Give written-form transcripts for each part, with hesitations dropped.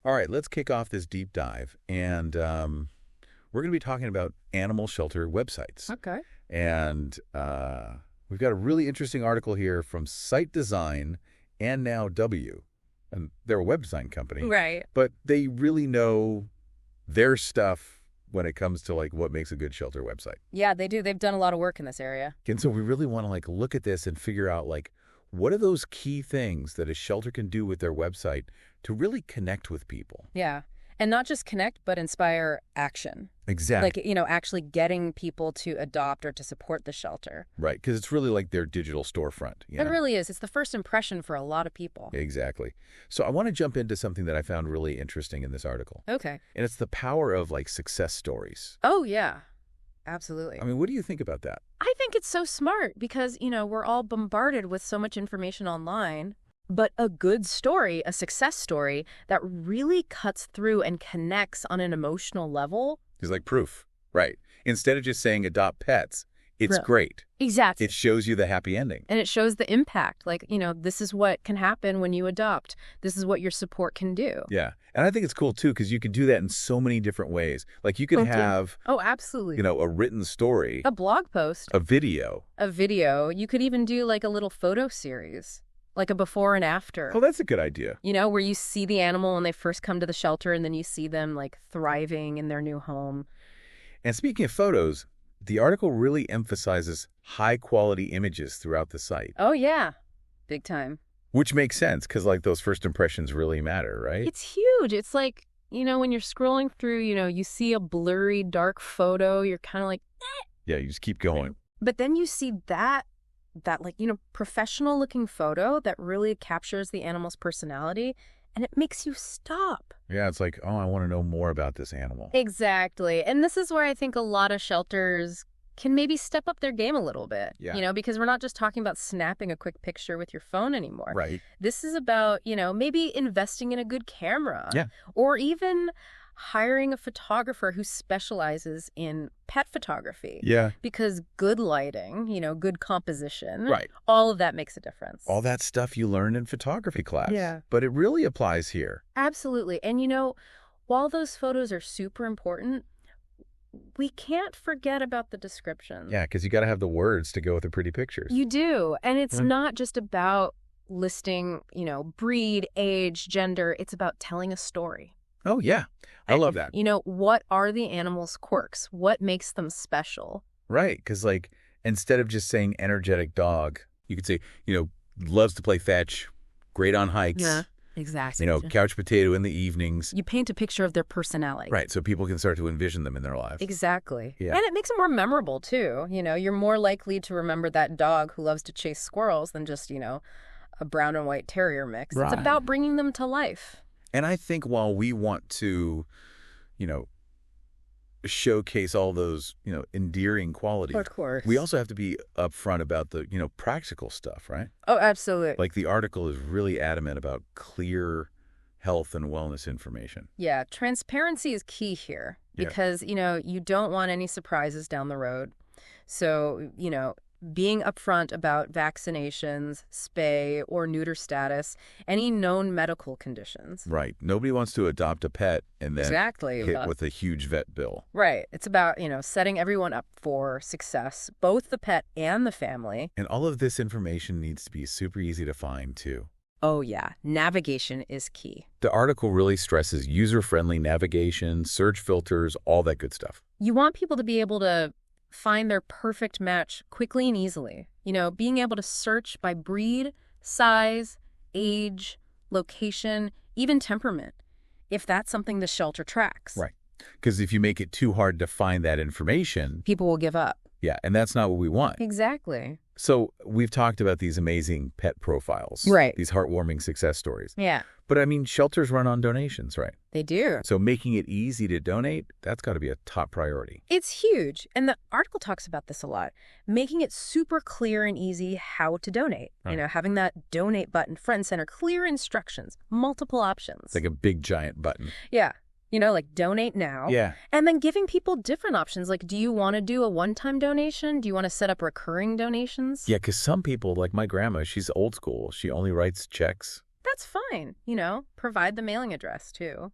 All right, let's kick off this deep dive. And we're going to be talking about animal shelter websites. Okay. And we've got a really interesting article here from Site Design and Now W. And they're a web design company. Right. But they really know their stuff when it comes to like what makes a good shelter website. Yeah, they do. They've done a lot of work in this area. And so we really want to like look at this and figure out like what are those key things that a shelter can do with their website to really connect with people. Yeah. And not just connect, but inspire action. Exactly. Like, actually getting people to adopt or to support the shelter. Right, because it's really like their digital storefront. It really is. It's the first impression for a lot of people. Exactly. So I want to jump into something that I found really interesting in this article. Okay. And it's the power of like success stories. Oh, yeah. Absolutely. I mean, what do you think about that? I think it's so smart because, we're all bombarded with so much information online. But a good story, a success story that really cuts through and connects on an emotional level. It's like proof. Right. Instead of just saying adopt pets, it's great. Exactly. It shows you the happy ending. And it shows the impact. Like, this is what can happen when you adopt. This is what your support can do. Yeah. And I think it's cool, too, because you can do that in so many different ways. Like you can have, Oh, absolutely. a written story, A blog post, a video. You could even do like a little photo series, like a before and after. Oh, that's a good idea. Where you see the animal when they first come to the shelter and then you see them like thriving in their new home. And speaking of photos, the article really emphasizes high-quality images throughout the site. Oh, yeah. Big time. Which makes sense, because like those first impressions really matter, right? It's huge. It's like, when you're scrolling through, you see a blurry, dark photo, you're kind of like, eh. Yeah, you just keep going. But then you see that like, professional-looking photo that really captures the animal's personality, and it makes you stop. Yeah, it's like, oh, I want to know more about this animal. Exactly. And this is where I think a lot of shelters can maybe step up their game a little bit. Yeah. Because we're not just talking about snapping a quick picture with your phone anymore. Right. This is about, maybe investing in a good camera. Yeah. Or even hiring a photographer who specializes in pet photography. Yeah. Because good lighting, good composition. Right. All of that makes a difference. All that stuff you learned in photography class. Yeah. But it really applies here. Absolutely. And, while those photos are super important, we can't forget about the descriptions. Yeah, because you got to have the words to go with the pretty pictures. You do. And it's not just about listing, breed, age, gender. It's about telling a story. Oh, yeah. I love that. What are the animal's quirks? What makes them special? Right. Because, like, instead of just saying energetic dog, you could say, loves to play fetch, great on hikes. Yeah, exactly. Couch potato in the evenings. You paint a picture of their personality. Right. So people can start to envision them in their lives. Exactly. Yeah. And it makes it more memorable, too. You're more likely to remember that dog who loves to chase squirrels than just, a brown and white terrier mix. Right. It's about bringing them to life. And I think while we want to, showcase all those, endearing qualities, Of course. we also have to be upfront about the, practical stuff, right? Oh, absolutely. Like the article is really adamant about clear health and wellness information. Yeah, transparency is key here because, you don't want any surprises down the road. So, being upfront about vaccinations, spay or neuter status, any known medical conditions. Right. Nobody wants to adopt a pet and then hit with a huge vet bill. Right. It's about, setting everyone up for success, both the pet and the family. And all of this information needs to be super easy to find, too. Oh, yeah. Navigation is key. The article really stresses user-friendly navigation, search filters, all that good stuff. You want people to be able to find their perfect match quickly and easily. Being able to search by breed, size, age, location, even temperament, if that's something the shelter tracks. Right. Because if you make it too hard to find that information, people will give up. Yeah, and that's not what we want. Exactly. So we've talked about these amazing pet profiles. Right. These heartwarming success stories. Yeah. But I mean, shelters run on donations, right? They do. So making it easy to donate, that's got to be a top priority. It's huge. And the article talks about this a lot. Making it super clear and easy how to donate. Having that donate button front and center, clear instructions, multiple options. It's like a big giant button. Yeah. Like donate now. Yeah. And then giving people different options. Like, do you want to do a one-time donation? Do you want to set up recurring donations? Yeah, because some people, like my grandma, she's old school. She only writes checks. that's fine. Provide the mailing address too.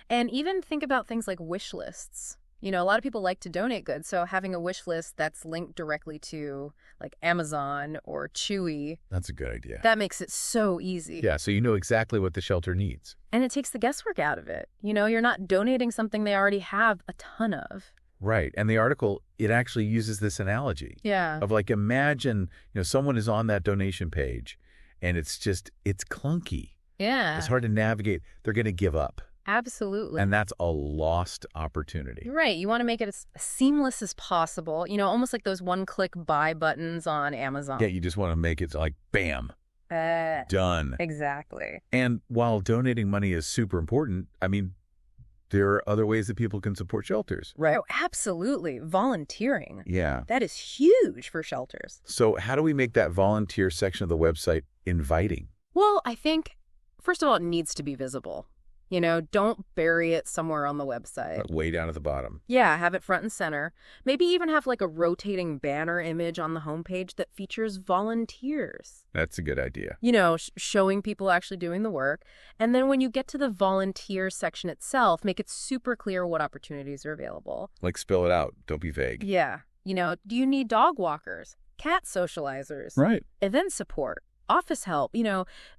And even think about things like wish lists. A lot of people like to donate goods, so having a wish list that's linked directly to like Amazon or Chewy. That's a good idea. That makes it so easy. Yeah, so you know exactly what the shelter needs. And it takes the guesswork out of it. You're not donating something they already have a ton of. Right. And the article, it actually uses this analogy. Yeah. Of like, imagine, someone is on that donation page and it's clunky. Yeah. It's hard to navigate. They're going to give up. Absolutely. And that's a lost opportunity. Right. You want to make it as seamless as possible. Almost like those one-click buy buttons on Amazon. Yeah, you just want to make it like, bam, done. Exactly. And while donating money is super important, I mean, there are other ways that people can support shelters. Right. Oh, absolutely. Volunteering. Yeah. That is huge for shelters. So how do we make that volunteer section of the website inviting? Well, I think, first of all, it needs to be visible. Don't bury it somewhere on the website. Way down at the bottom. Yeah, have it front and center. Maybe even have like a rotating banner image on the homepage that features volunteers. That's a good idea. Showing people actually doing the work. And then when you get to the volunteer section itself, make it super clear what opportunities are available. Like spell it out. Don't be vague. Yeah. Do you need dog walkers, cat socializers, Right. event support, office help?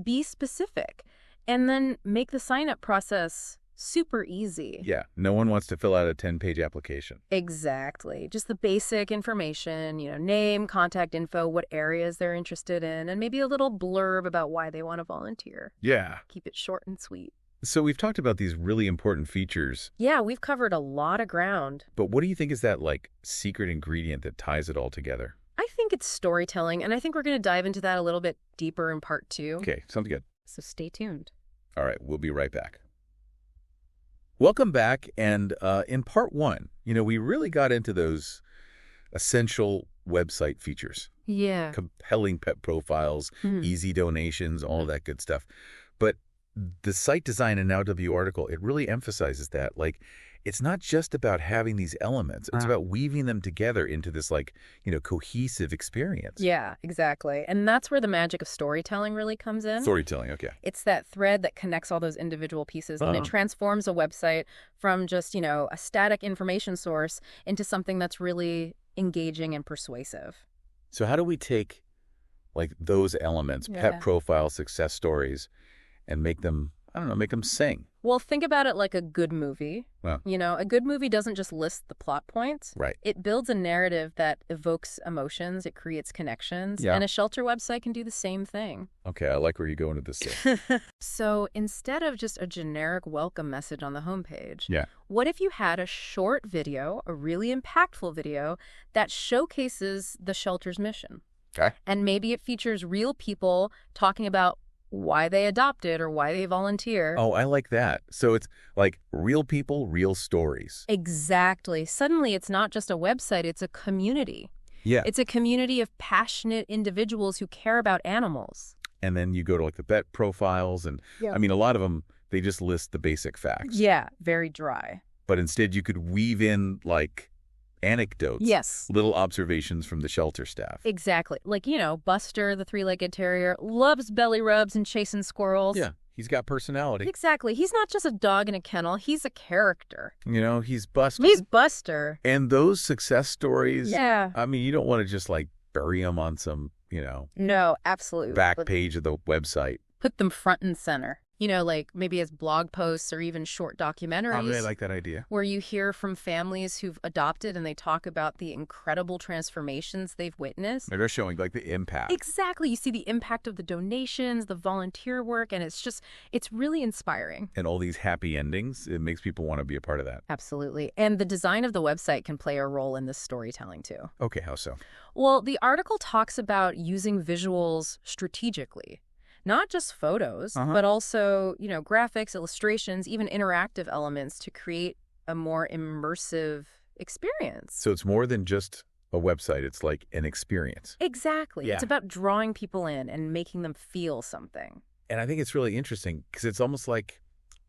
Be specific. And then make the sign-up process super easy. Yeah. No one wants to fill out a 10-page application. Exactly. Just the basic information, name, contact info, what areas they're interested in, and maybe a little blurb about why they want to volunteer. Yeah. Keep it short and sweet. So we've talked about these really important features. Yeah, we've covered a lot of ground. But what do you think is that like secret ingredient that ties it all together? I think it's storytelling, and I think we're going to dive into that a little bit deeper in part 2. Okay, sounds good. So stay tuned. All right, we'll be right back. Welcome back. And in part 1, we really got into those essential website features. Yeah. Compelling pet profiles, easy donations, all that good stuff. But the Site Design and Now W article, it really emphasizes that. Like, it's not just about having these elements. It's about weaving them together into this, cohesive experience. Yeah, exactly. And that's where the magic of storytelling really comes in. Storytelling, okay. It's that thread that connects all those individual pieces, and it transforms a website from just, a static information source into something that's really engaging and persuasive. So how do we take, those elements, pet profiles, success stories, and make them sing? Well, think about it like a good movie. Well, a good movie doesn't just list the plot points. Right. It builds a narrative that evokes emotions. It creates connections. Yeah. And a shelter website can do the same thing. Okay, I like where you're going with this. So instead of just a generic welcome message on the homepage, Yeah. what if you had a short video, a really impactful video, that showcases the shelter's mission? Okay. And maybe it features real people talking about why they adopted or why they volunteer. Oh, I like that. So it's like real people, real stories. Exactly. Suddenly, it's not just a website, it's a community. Yeah. It's a community of passionate individuals who care about animals. And then you go to the pet profiles and, I mean, a lot of them, they just list the basic facts. Yeah, very dry. But instead you could weave in anecdotes. Yes. Little observations from the shelter staff. Exactly. Buster, the three-legged terrier, loves belly rubs and chasing squirrels. Yeah, he's got personality. Exactly. He's not just a dog in a kennel. He's a character. He's Buster. He's Buster. And those success stories, Yeah. I mean, you don't want to just bury them on some, No, absolutely. back page of the website. Put them front and center. Maybe as blog posts or even short documentaries. I really like that idea. Where you hear from families who've adopted and they talk about the incredible transformations they've witnessed. They're showing the impact. Exactly. You see the impact of the donations, the volunteer work, and it's really inspiring. And all these happy endings, it makes people want to be a part of that. Absolutely. And the design of the website can play a role in this storytelling too. Okay, how so? Well, the article talks about using visuals strategically. Not just photos, but also, graphics, illustrations, even interactive elements to create a more immersive experience. So it's more than just a website. It's like an experience. Exactly. Yeah. It's about drawing people in and making them feel something. And I think it's really interesting because it's almost like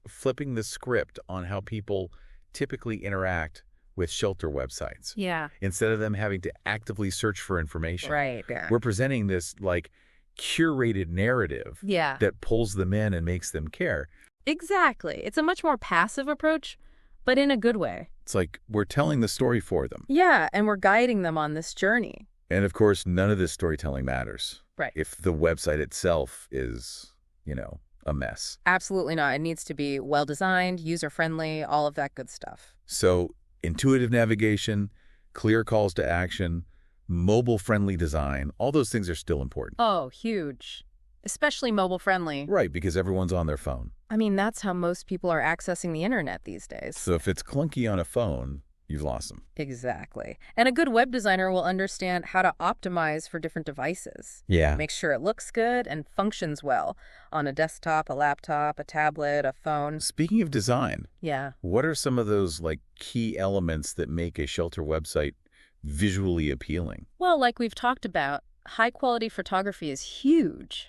flipping the script on how people typically interact with shelter websites. Yeah. Instead of them having to actively search for information. Right. Yeah. We're presenting this curated narrative Yeah, that pulls them in and makes them care. exactly. It's a much more passive approach, but in a good way. It's like we're telling the story for them. Yeah, and we're guiding them on this journey. And of course, none of this storytelling matters Right. if the website itself is, a mess. Absolutely not. It needs to be well-designed, user-friendly, all of that good stuff. So intuitive navigation, clear calls to action, mobile-friendly design, all those things are still important. Oh, huge. Especially mobile-friendly. Right, because everyone's on their phone. I mean, that's how most people are accessing the internet these days. So if it's clunky on a phone, you've lost them. Exactly. And a good web designer will understand how to optimize for different devices. Yeah. Make sure it looks good and functions well on a desktop, a laptop, a tablet, a phone. Speaking of design, Yeah. what are some of those key elements that make a shelter website visually appealing? Well, like we've talked about, high-quality photography is huge.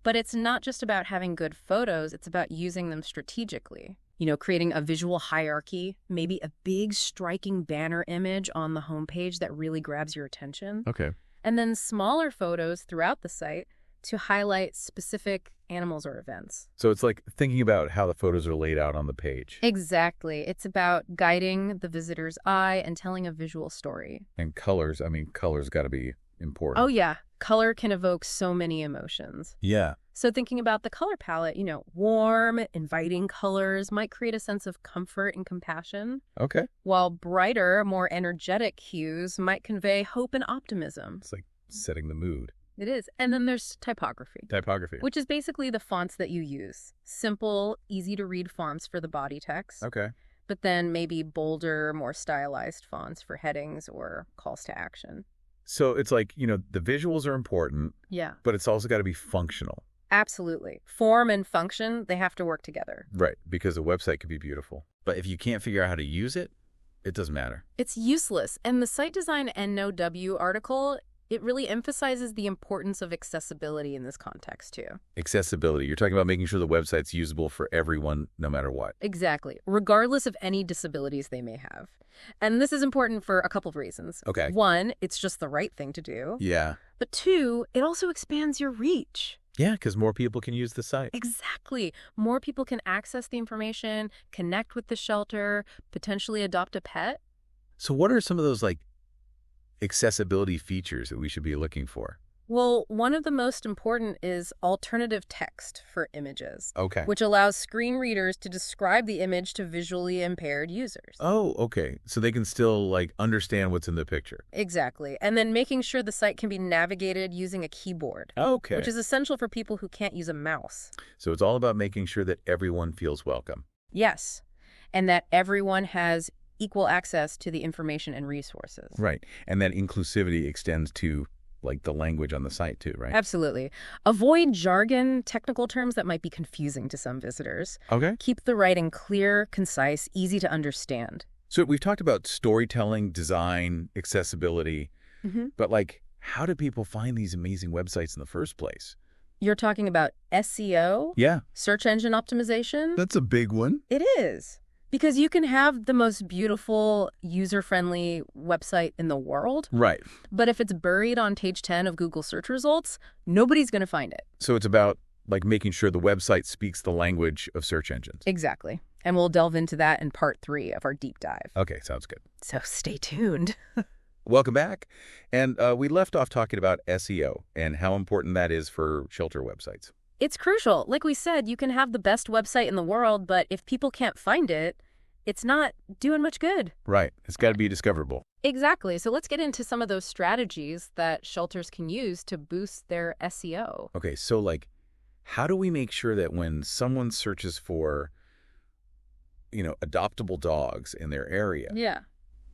But it's not just about having good photos, it's about using them strategically. Creating a visual hierarchy, maybe a big striking banner image on the homepage that really grabs your attention. Okay. And then smaller photos throughout the site to highlight specific animals or events. So it's like thinking about how the photos are laid out on the page. Exactly. It's about guiding the visitor's eye and telling a visual story. And colors, colors got to be important. Oh, yeah. Color can evoke so many emotions. Yeah. So thinking about the color palette, warm, inviting colors might create a sense of comfort and compassion, Okay. while brighter, more energetic hues might convey hope and optimism. It's like setting the mood. It is. And then there's typography, Typography. which is basically the fonts that you use. Simple, easy-to-read fonts for the body text, Okay. but then maybe bolder, more stylized fonts for headings or calls to action. So it's like, the visuals are important, Yeah. but it's also got to be functional. Absolutely. Form and function, they have to work together. Right, because a website could be beautiful. But if you can't figure out how to use it, it doesn't matter. It's useless. And the Site Design NOW article, it really emphasizes the importance of accessibility in this context, too. Accessibility. You're talking about making sure the website's usable for everyone, no matter what. Exactly. Regardless of any disabilities they may have. And this is important for a couple of reasons. Okay. One, it's just the right thing to do. Yeah. But two, it also expands your reach. Yeah, because more people can use the site. Exactly. More people can access the information, connect with the shelter, potentially adopt a pet. So what are some of those, accessibility features that we should be looking for? Well, one of the most important is alternative text for images, Okay. which allows screen readers to describe the image to visually impaired users. Oh, okay. So they can still, understand what's in the picture. Exactly. And then making sure the site can be navigated using a keyboard, Okay. which is essential for people who can't use a mouse. So it's all about making sure that everyone feels welcome. Yes. And that everyone has equal access to the information and resources. Right. And that inclusivity extends to, the language on the site too, right? Absolutely. Avoid jargon, technical terms that might be confusing to some visitors. Okay. Keep the writing clear, concise, easy to understand. So we've talked about storytelling, design, accessibility, but how do people find these amazing websites in the first place? You're talking about SEO? Yeah. Search engine optimization? That's a big one. It is. Because you can have the most beautiful, user-friendly website in the world, Right. but if it's buried on page 10 of Google search results, nobody's going to find it. So it's about making sure the website speaks the language of search engines. Exactly. And we'll delve into that in part 3 of our deep dive. Okay, sounds good. So stay tuned. Welcome back. And we left off talking about SEO and how important that is for shelter websites. It's crucial. Like we said, you can have the best website in the world, but if people can't find it, it's not doing much good. Right. It's got to be discoverable. Exactly. So let's get into some of those strategies that shelters can use to boost their SEO. Okay, so how do we make sure that when someone searches for, adoptable dogs in their area, Yeah.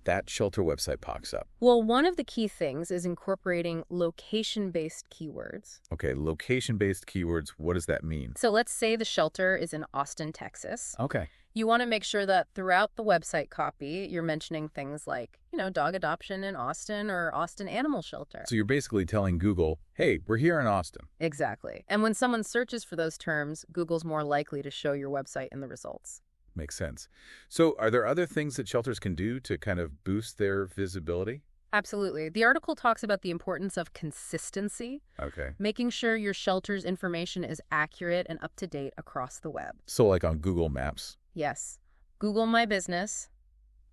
that shelter website pops up? Well, one of the key things is incorporating location-based keywords. Okay, location-based keywords, what does that mean? So let's say the shelter is in Austin, Texas. Okay. You want to make sure that throughout the website copy, you're mentioning things like, dog adoption in Austin or Austin Animal Shelter. So you're basically telling Google, hey, we're here in Austin. Exactly. And when someone searches for those terms, Google's more likely to show your website in the results. Makes sense. So are there other things that shelters can do to kind of boost their visibility? Absolutely. The article talks about the importance of consistency, Okay. making sure your shelter's information is accurate and up to date across the web. So like on Google Maps. Yes. Google My Business,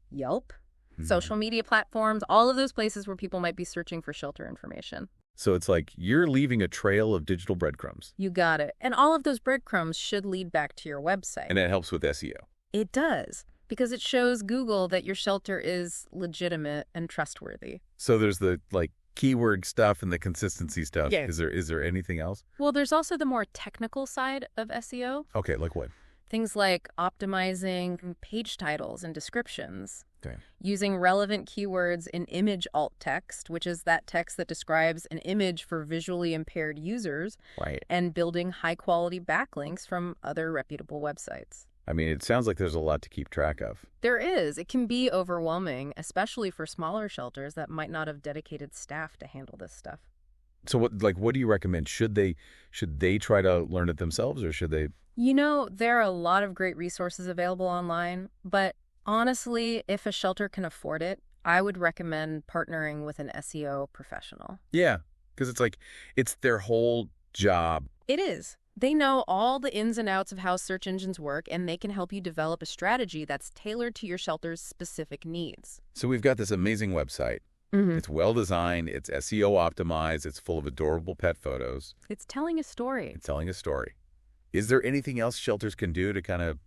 Yelp, social media platforms, all of those places where people might be searching for shelter information. So it's like you're leaving a trail of digital breadcrumbs. You got it. And all of those breadcrumbs should lead back to your website. And that helps with SEO. It does, because it shows Google that your shelter is legitimate and trustworthy. So there's the like keyword stuff and the consistency stuff. Yeah. Is there anything else? Well, there's also the more technical side of SEO. Okay, like what? Things like optimizing page titles and descriptions, Okay. using relevant keywords in image alt text, which is that text that describes an image for visually impaired users, Right. and building high-quality backlinks from other reputable websites. I mean, it sounds like there's a lot to keep track of. There is. It can be overwhelming, especially for smaller shelters that might not have dedicated staff to handle this stuff. So what do you recommend? Should they try to learn it themselves, or should they? You know, there are a lot of great resources available online, but honestly, if a shelter can afford it, I would recommend partnering with an SEO professional. Yeah, because it's their whole job. It is. They know all the ins and outs of how search engines work, and they can help you develop a strategy that's tailored to your shelter's specific needs. So we've got this amazing website. It's well designed. It's SEO optimized. It's full of adorable pet photos. It's telling a story. It's telling a story. Is there anything else shelters can do to kind of,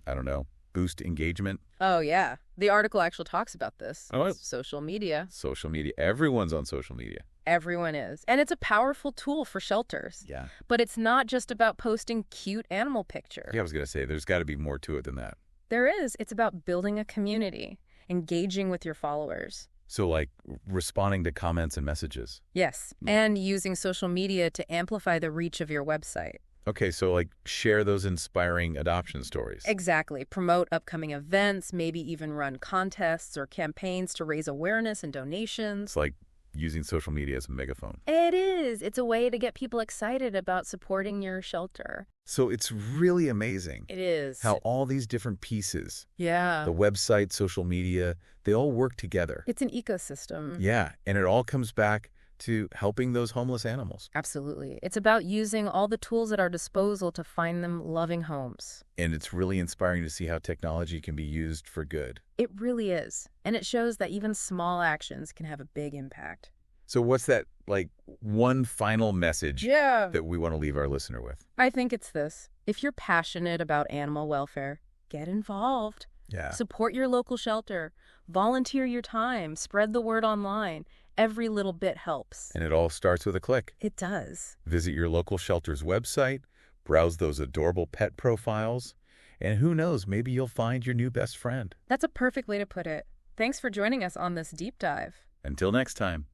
I don't know, boost engagement? Oh, yeah. The article actually talks about this. Oh, Social media. Social media. Everyone's on social media. Everyone is. And it's a powerful tool for shelters. Yeah. But it's not just about posting cute animal pictures. Yeah, I was going to say, there's got to be more to it than that. There is. It's about building a community, engaging with your followers. So like responding to comments and messages. Yes. And using social media to amplify the reach of your website. Okay, so like share those inspiring adoption stories. Exactly. Promote upcoming events, maybe even run contests or campaigns to raise awareness and donations. It's like using social media as a megaphone. It is. It's a way to get people excited about supporting your shelter. So it's really amazing It is. how all these different pieces, Yeah. the website, social media, they all work together. It's an ecosystem. Yeah, and it all comes back to helping those homeless animals. Absolutely. It's about using all the tools at our disposal to find them loving homes. And it's really inspiring to see how technology can be used for good. It really is. And it shows that even small actions can have a big impact. So what's that, like, one final message Yeah. that we want to leave our listener with? I think it's this. If you're passionate about animal welfare, get involved. Yeah. Support your local shelter. Volunteer your time. Spread the word online. Every little bit helps. And it all starts with a click. It does. Visit your local shelter's website, browse those adorable pet profiles, and who knows, maybe you'll find your new best friend. That's a perfect way to put it. Thanks for joining us on this deep dive. Until next time.